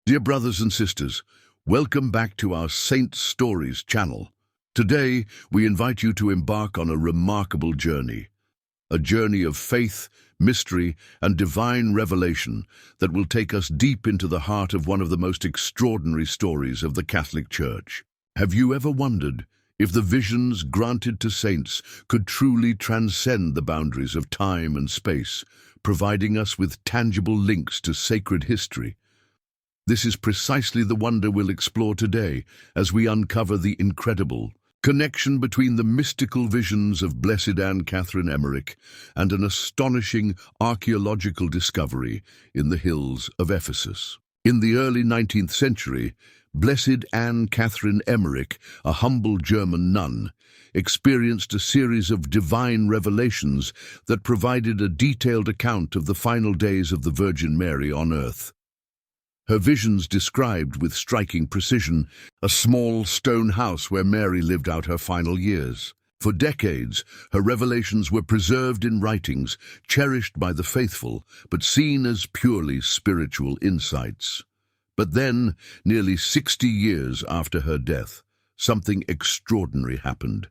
Dear brothers and sisters, welcome back to our Saint Stories channel. Today, we invite you to embark on a remarkable journey. A journey of faith, mystery, and divine revelation that will take us deep into the heart of one of the most extraordinary stories of the Catholic Church. Have you ever wondered if the visions granted to saints could truly transcend the boundaries of time and space, providing us with tangible links to sacred history? This is precisely the wonder we'll explore today as we uncover the incredible connection between the mystical visions of Blessed Anne Catherine Emmerich and an astonishing archaeological discovery in the hills of Ephesus. In the early 19th century, Blessed Anne Catherine Emmerich, a humble German nun, experienced a series of divine revelations that provided a detailed account of the final days of the Virgin Mary on earth. Her visions described with striking precision a small stone house where Mary lived out her final years. For decades, her revelations were preserved in writings, cherished by the faithful, but seen as purely spiritual insights. But then, nearly 60 years after her death, something extraordinary happened.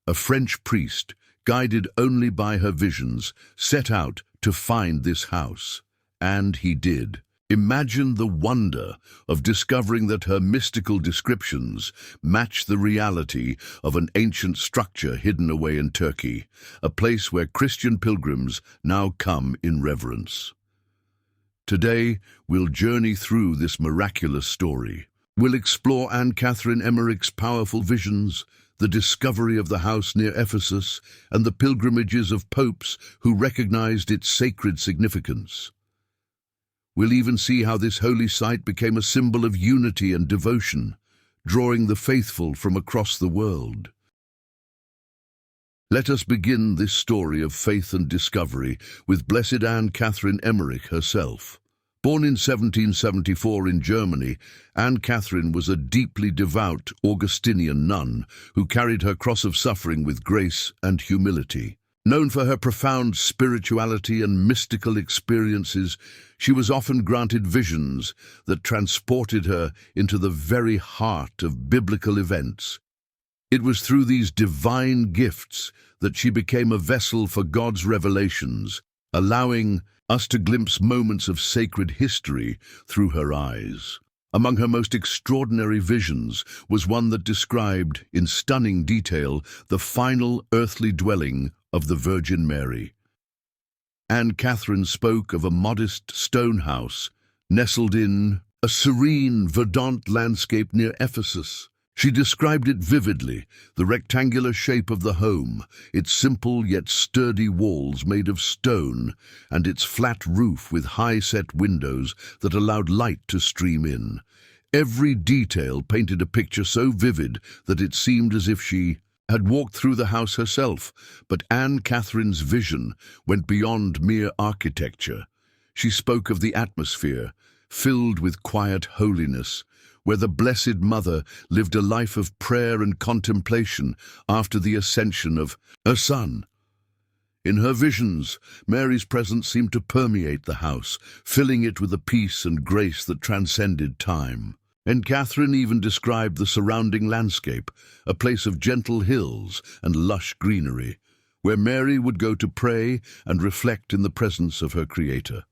A French priest, guided only by her visions, set out to find this house. And he did. Imagine the wonder of discovering that her mystical descriptions match the reality of an ancient structure hidden away in Turkey, a place where Christian pilgrims now come in reverence. Today, we'll journey through this miraculous story. We'll explore Anne Catherine Emmerich's powerful visions, the discovery of the house near Ephesus, and the pilgrimages of popes who recognized its sacred significance. We'll even see how this holy site became a symbol of unity and devotion, drawing the faithful from across the world. Let us begin this story of faith and discovery with Blessed Anne Catherine Emmerich herself. Born in 1774 in Germany, Anne Catherine was a deeply devout Augustinian nun who carried her cross of suffering with grace and humility. Known for her profound spirituality and mystical experiences, she was often granted visions that transported her into the very heart of biblical events. It was through these divine gifts that she became a vessel for God's revelations, allowing us to glimpse moments of sacred history through her eyes. Among her most extraordinary visions was one that described, in stunning detail, the final earthly dwelling of the Virgin Mary. Anne Catherine spoke of a modest stone house nestled in a serene, verdant landscape near Ephesus. She described it vividly, the rectangular shape of the home, its simple yet sturdy walls made of stone, and its flat roof with high-set windows that allowed light to stream in. Every detail painted a picture so vivid that it seemed as if she had walked through the house herself, but Anne Catherine's vision went beyond mere architecture. She spoke of the atmosphere, filled with quiet holiness, where the Blessed Mother lived a life of prayer and contemplation after the ascension of her Son. In her visions, Mary's presence seemed to permeate the house, filling it with a peace and grace that transcended time. And Catherine even described the surrounding landscape, a place of gentle hills and lush greenery, where Mary would go to pray and reflect in the presence of her Creator.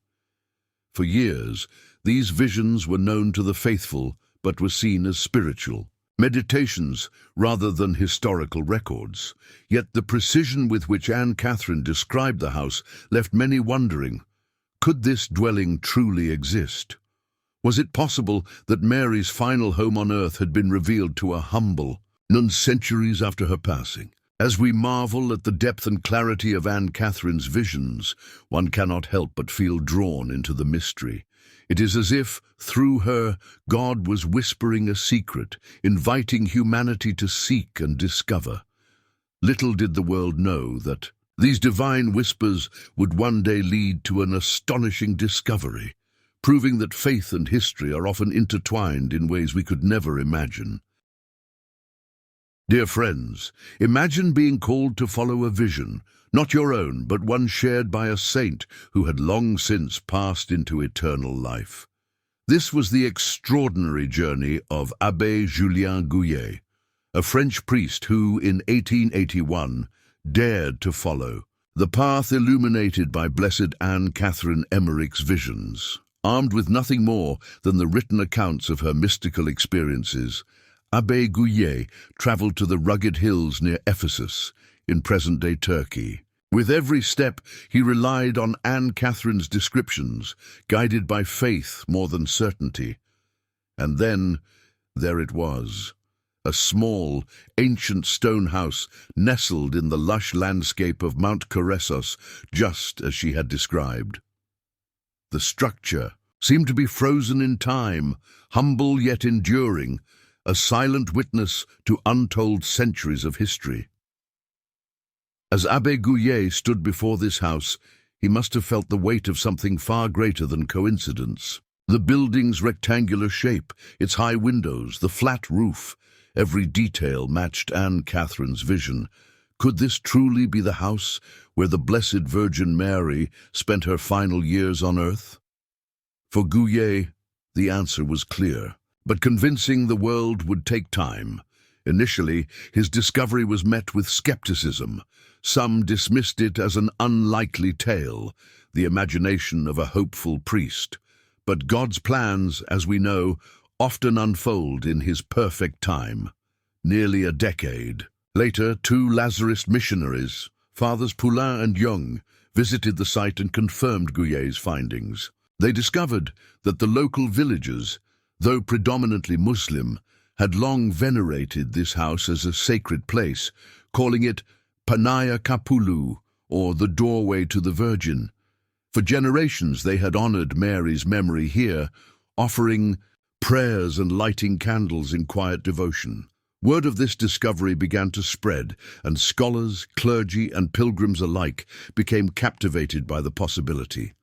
For years, these visions were known to the faithful, but were seen as spiritual meditations rather than historical records. Yet the precision with which Anne Catherine described the house left many wondering, could this dwelling truly exist? Was it possible that Mary's final home on earth had been revealed to a humble nun centuries after her passing? As we marvel at the depth and clarity of Anne Catherine's visions, one cannot help but feel drawn into the mystery. It is as if, through her, God was whispering a secret, inviting humanity to seek and discover. Little did the world know that these divine whispers would one day lead to an astonishing discovery, proving that faith and history are often intertwined in ways we could never imagine. Dear friends, imagine being called to follow a vision, not your own, but one shared by a saint who had long since passed into eternal life. This was the extraordinary journey of Abbé Julien Gouillet, a French priest who, in 1881, dared to follow the path illuminated by Blessed Anne Catherine Emmerich's visions. Armed with nothing more than the written accounts of her mystical experiences, Abbé Gouillet traveled to the rugged hills near Ephesus, in present-day Turkey. With every step, he relied on Anne Catherine's descriptions, guided by faith more than certainty. And then, there it was, a small, ancient stone house nestled in the lush landscape of Mount Coressos, just as she had described. The structure seemed to be frozen in time, humble yet enduring, a silent witness to untold centuries of history. As Abbé Gouillet stood before this house, he must have felt the weight of something far greater than coincidence. The building's rectangular shape, its high windows, the flat roof, every detail matched Anne Catherine's vision. Could this truly be the house where the Blessed Virgin Mary spent her final years on earth? For Gouillet, the answer was clear, but convincing the world would take time. Initially, his discovery was met with skepticism. Some dismissed it as an unlikely tale, the imagination of a hopeful priest. But God's plans, as we know, often unfold in his perfect time. Nearly a decade later, two Lazarist missionaries, Fathers Poulain and Young, visited the site and confirmed Gouillet's findings. They discovered that the local villagers, though predominantly Muslim, had long venerated this house as a sacred place, calling it Panaya Kapulu, or the doorway to the Virgin. For generations they had honored Mary's memory here, offering prayers and lighting candles in quiet devotion. Word of this discovery began to spread, and scholars, clergy, and pilgrims alike became captivated by the possibility.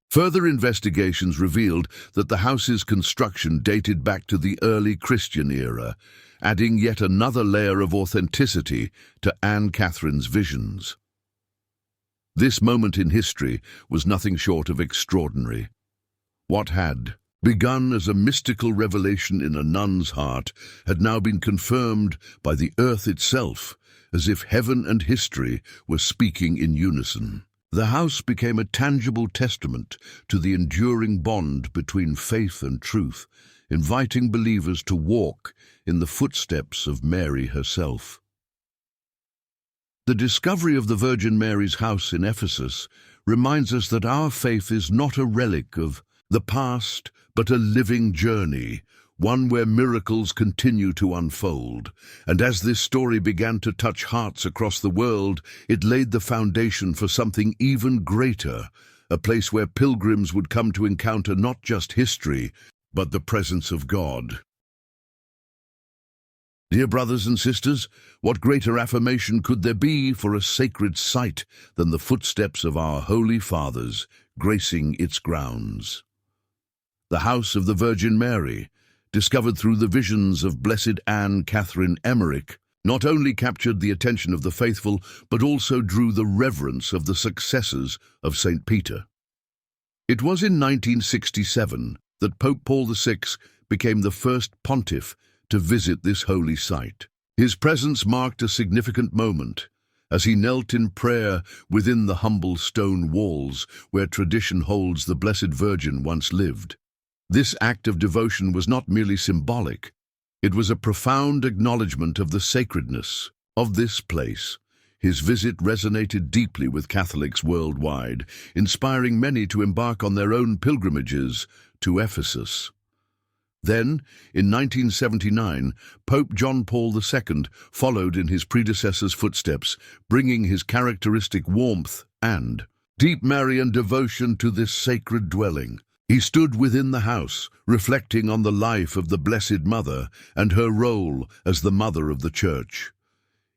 Further investigations revealed that the house's construction dated back to the early Christian era, adding yet another layer of authenticity to Anne Catherine's visions. This moment in history was nothing short of extraordinary. What had begun as a mystical revelation in a nun's heart had now been confirmed by the earth itself, as if heaven and history were speaking in unison. The house became a tangible testament to the enduring bond between faith and truth, inviting believers to walk in the footsteps of Mary herself. The discovery of the Virgin Mary's house in Ephesus reminds us that our faith is not a relic of the past, but a living journey, one where miracles continue to unfold. And as this story began to touch hearts across the world, it laid the foundation for something even greater, a place where pilgrims would come to encounter not just history, but the presence of God. Dear brothers and sisters, what greater affirmation could there be for a sacred site than the footsteps of our Holy Fathers gracing its grounds? The house of the Virgin Mary, discovered through the visions of Blessed Anne Catherine Emmerich, not only captured the attention of the faithful, but also drew the reverence of the successors of St. Peter. It was in 1967 that Pope Paul VI became the first pontiff to visit this holy site. His presence marked a significant moment, as he knelt in prayer within the humble stone walls where tradition holds the Blessed Virgin once lived. This act of devotion was not merely symbolic. It was a profound acknowledgement of the sacredness of this place. His visit resonated deeply with Catholics worldwide, inspiring many to embark on their own pilgrimages to Ephesus. Then, in 1979, Pope John Paul II followed in his predecessor's footsteps, bringing his characteristic warmth and deep Marian devotion to this sacred dwelling. He stood within the house, reflecting on the life of the Blessed Mother and her role as the Mother of the Church.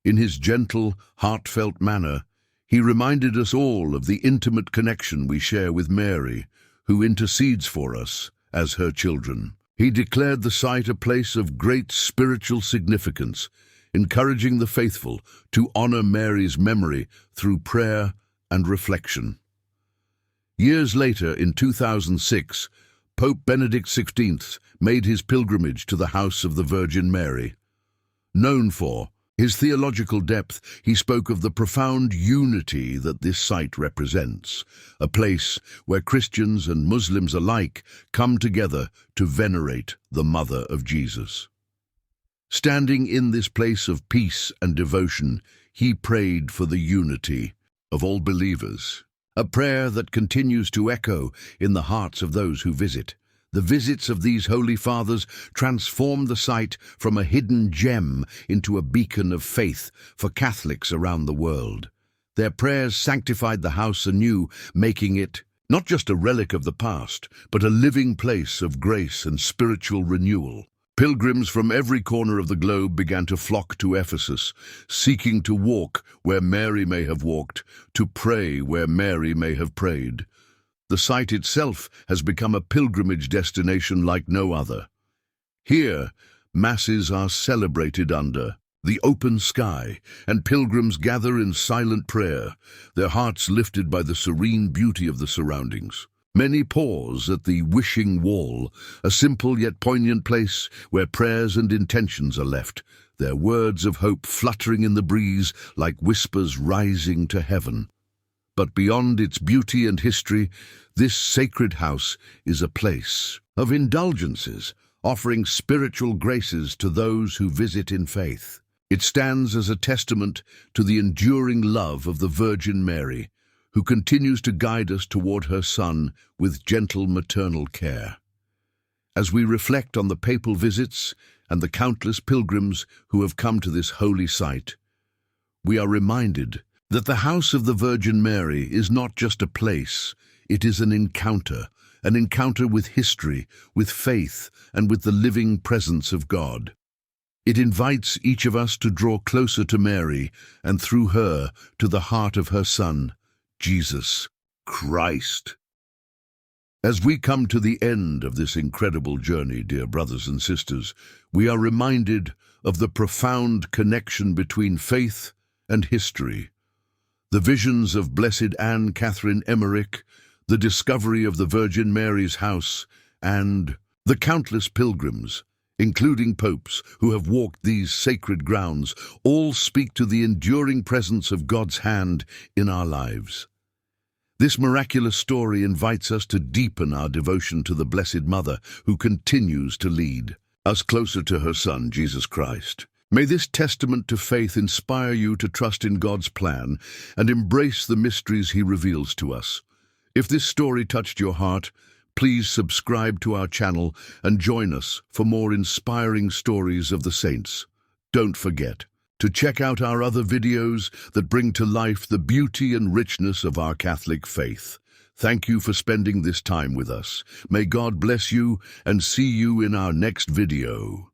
In his gentle, heartfelt manner, he reminded us all of the intimate connection we share with Mary, who intercedes for us as her children. He declared the site a place of great spiritual significance, encouraging the faithful to honor Mary's memory through prayer and reflection. Years later, in 2006, Pope Benedict XVI made his pilgrimage to the house of the Virgin Mary. Known for his theological depth, he spoke of the profound unity that this site represents, a place where Christians and Muslims alike come together to venerate the Mother of Jesus. Standing in this place of peace and devotion, he prayed for the unity of all believers, a prayer that continues to echo in the hearts of those who visit. The visits of these Holy Fathers transform the site from a hidden gem into a beacon of faith for Catholics around the world. Their prayers sanctified the house anew, making it not just a relic of the past, but a living place of grace and spiritual renewal. Pilgrims from every corner of the globe began to flock to Ephesus, seeking to walk where Mary may have walked, to pray where Mary may have prayed. The site itself has become a pilgrimage destination like no other. Here, masses are celebrated under the open sky, and pilgrims gather in silent prayer, their hearts lifted by the serene beauty of the surroundings. Many pause at the wishing wall, a simple yet poignant place where prayers and intentions are left, their words of hope fluttering in the breeze like whispers rising to heaven. But beyond its beauty and history, this sacred house is a place of indulgences, offering spiritual graces to those who visit in faith. It stands as a testament to the enduring love of the Virgin Mary, who continues to guide us toward her Son with gentle maternal care. As we reflect on the papal visits and the countless pilgrims who have come to this holy site, we are reminded that the house of the Virgin Mary is not just a place, it is an encounter with history, with faith, and with the living presence of God. It invites each of us to draw closer to Mary, and through her, to the heart of her Son, Jesus Christ. As we come to the end of this incredible journey, dear brothers and sisters, we are reminded of the profound connection between faith and history. The visions of Blessed Anne Catherine Emmerich, the discovery of the Virgin Mary's house, and the countless pilgrims, including popes, who have walked these sacred grounds, all speak to the enduring presence of God's hand in our lives. This miraculous story invites us to deepen our devotion to the Blessed Mother, who continues to lead us closer to her Son, Jesus Christ. May this testament to faith inspire you to trust in God's plan and embrace the mysteries He reveals to us. If this story touched your heart, please subscribe to our channel and join us for more inspiring stories of the saints. Don't forget to check out our other videos that bring to life the beauty and richness of our Catholic faith. Thank you for spending this time with us. May God bless you, and see you in our next video.